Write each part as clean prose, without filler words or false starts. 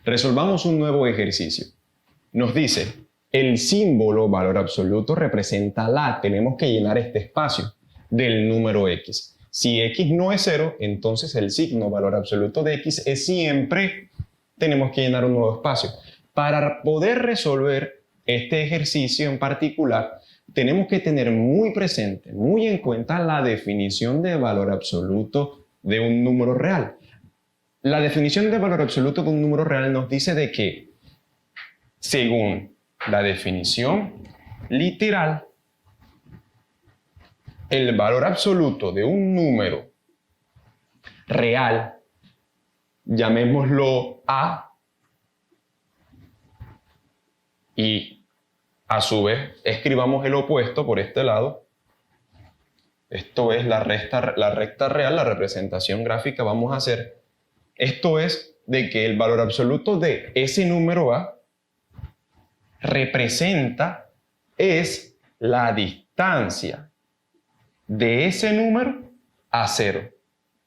Resolvamos un nuevo ejercicio. Nos dice, el símbolo valor absoluto representa la, tenemos que llenar este espacio del número x. Si x no es 0, entonces el signo valor absoluto de x es siempre, tenemos que llenar un nuevo espacio. Para poder resolver este ejercicio en particular, tenemos que tener muy presente, muy en cuenta la definición de valor absoluto de un número real. La definición de valor absoluto de un número real nos dice de que, según la definición literal, el valor absoluto de un número real, llamémoslo A, y a su vez escribamos el opuesto por este lado. Esto es la recta real, la representación gráfica vamos a hacer. Esto es de que el valor absoluto de ese número A representa, es la distancia de ese número a 0.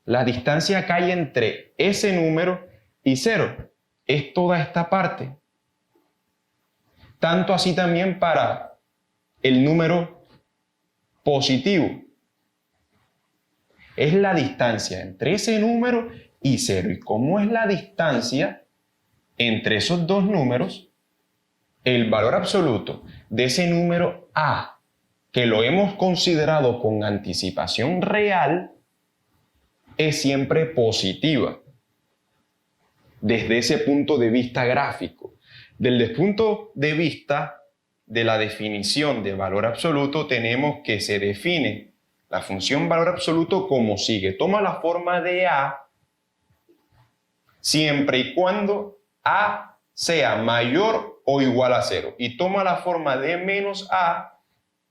La distancia que hay entre ese número y 0 es toda esta parte. Tanto así también para el número positivo. Es la distancia entre ese número y 0. ¿Y cómo es la distancia entre esos dos números? El valor absoluto de ese número A, que lo hemos considerado con anticipación real, es siempre positiva. Desde ese punto de vista gráfico. Desde el punto de vista de la definición de valor absoluto, tenemos que se define la función valor absoluto como sigue. Toma la forma de A siempre y cuando A sea mayor o igual a 0. Y toma la forma de menos A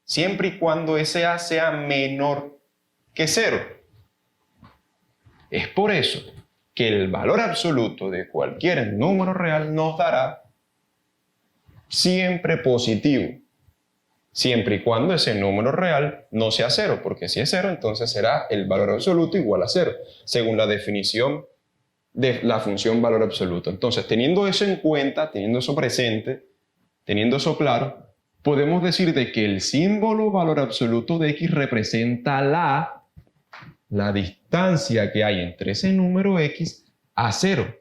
siempre y cuando ese A sea menor que 0. Es por eso que el valor absoluto de cualquier número real nos dará siempre positivo, siempre y cuando ese número real no sea 0, porque si es 0, entonces será el valor absoluto igual a 0, según la definición de la función valor absoluto. Entonces, teniendo eso en cuenta, teniendo eso presente, teniendo eso claro, podemos decir de que el símbolo valor absoluto de x representa la distancia que hay entre ese número x a 0.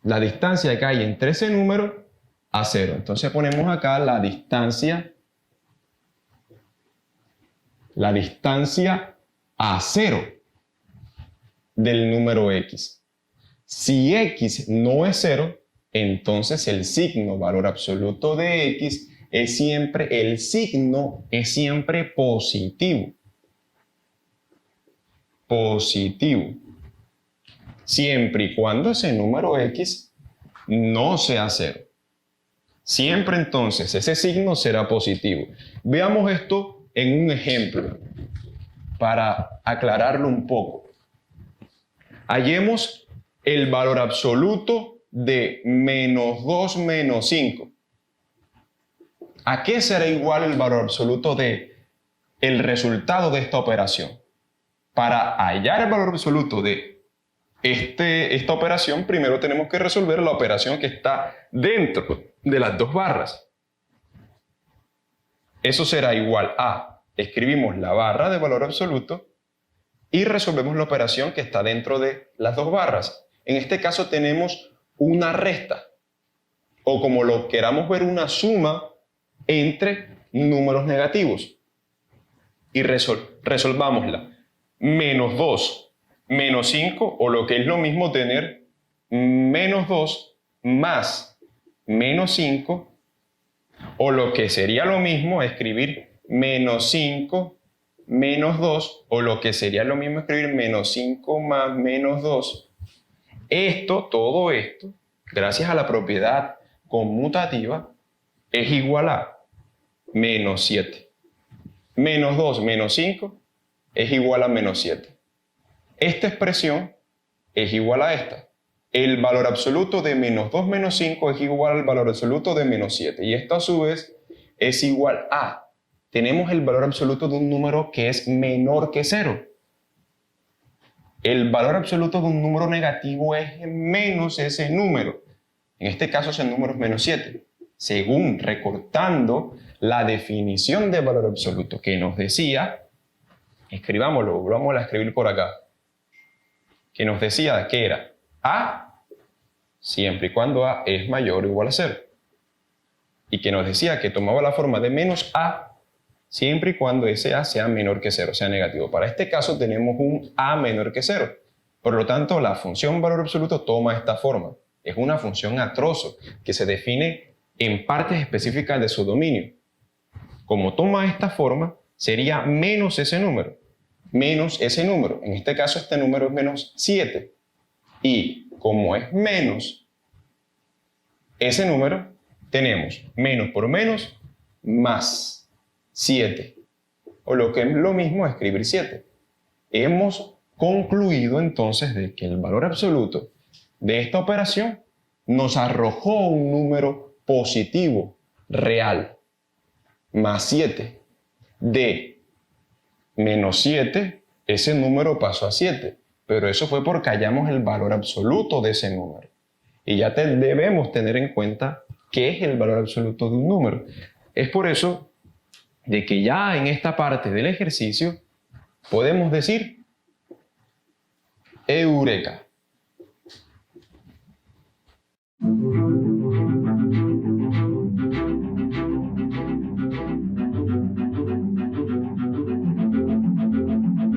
La distancia que hay entre ese número a 0. Entonces ponemos acá la distancia a 0 del número x. Si x no es 0, entonces el signo valor absoluto de x es siempre, el signo es siempre positivo. Positivo. Siempre y cuando ese número x no sea 0. Siempre entonces ese signo será positivo. Veamos esto en un ejemplo para aclararlo un poco. Hallemos el valor absoluto de menos 2 menos 5. ¿A qué será igual el valor absoluto de el resultado de esta operación? Para hallar el valor absoluto de esta operación, primero tenemos que resolver la operación que está dentro de las dos barras. Eso será igual a, escribimos la barra de valor absoluto y resolvemos la operación que está dentro de las dos barras. En este caso tenemos una resta, o como lo queramos ver, una suma entre números negativos. Y resolvámosla. Menos 2 menos 5, o lo que es lo mismo tener menos 2 más menos 5, o lo que sería lo mismo escribir menos 5 menos 2, o lo que sería lo mismo escribir menos 5 más menos 2. Todo esto, gracias a la propiedad conmutativa, es igual a menos 7. Menos 2 menos 5 es igual a menos 7. Esta expresión es igual a esta. El valor absoluto de menos 2 menos 5 es igual al valor absoluto de menos 7. Y esto a su vez es igual a, tenemos el valor absoluto de un número que es menor que 0. el valor absoluto de un número negativo es menos ese número. En este caso ese número es menos 7. Según recortando la definición de valor absoluto que nos decía, escribámoslo, vamos a escribir por acá, que nos decía que era A siempre y cuando A es mayor o igual a 0. Y que nos decía que tomaba la forma de menos A siempre y cuando ese A sea menor que 0, sea negativo. Para este caso tenemos un A menor que 0. Por lo tanto, la función valor absoluto toma esta forma. Es una función a trozo que se define en partes específicas de su dominio. Como toma esta forma, sería menos ese número. Menos ese número. En este caso, este número es menos 7. Y como es menos ese número, tenemos menos por menos más 7. O lo que es lo mismo escribir 7. Hemos concluido entonces de que el valor absoluto de esta operación nos arrojó un número positivo, real, más 7. De menos 7, ese número pasó a 7, pero eso fue porque hallamos el valor absoluto de ese número. Y ya debemos tener en cuenta qué es el valor absoluto de un número. Es por eso de que ya en esta parte del ejercicio podemos decir ¡Eureka!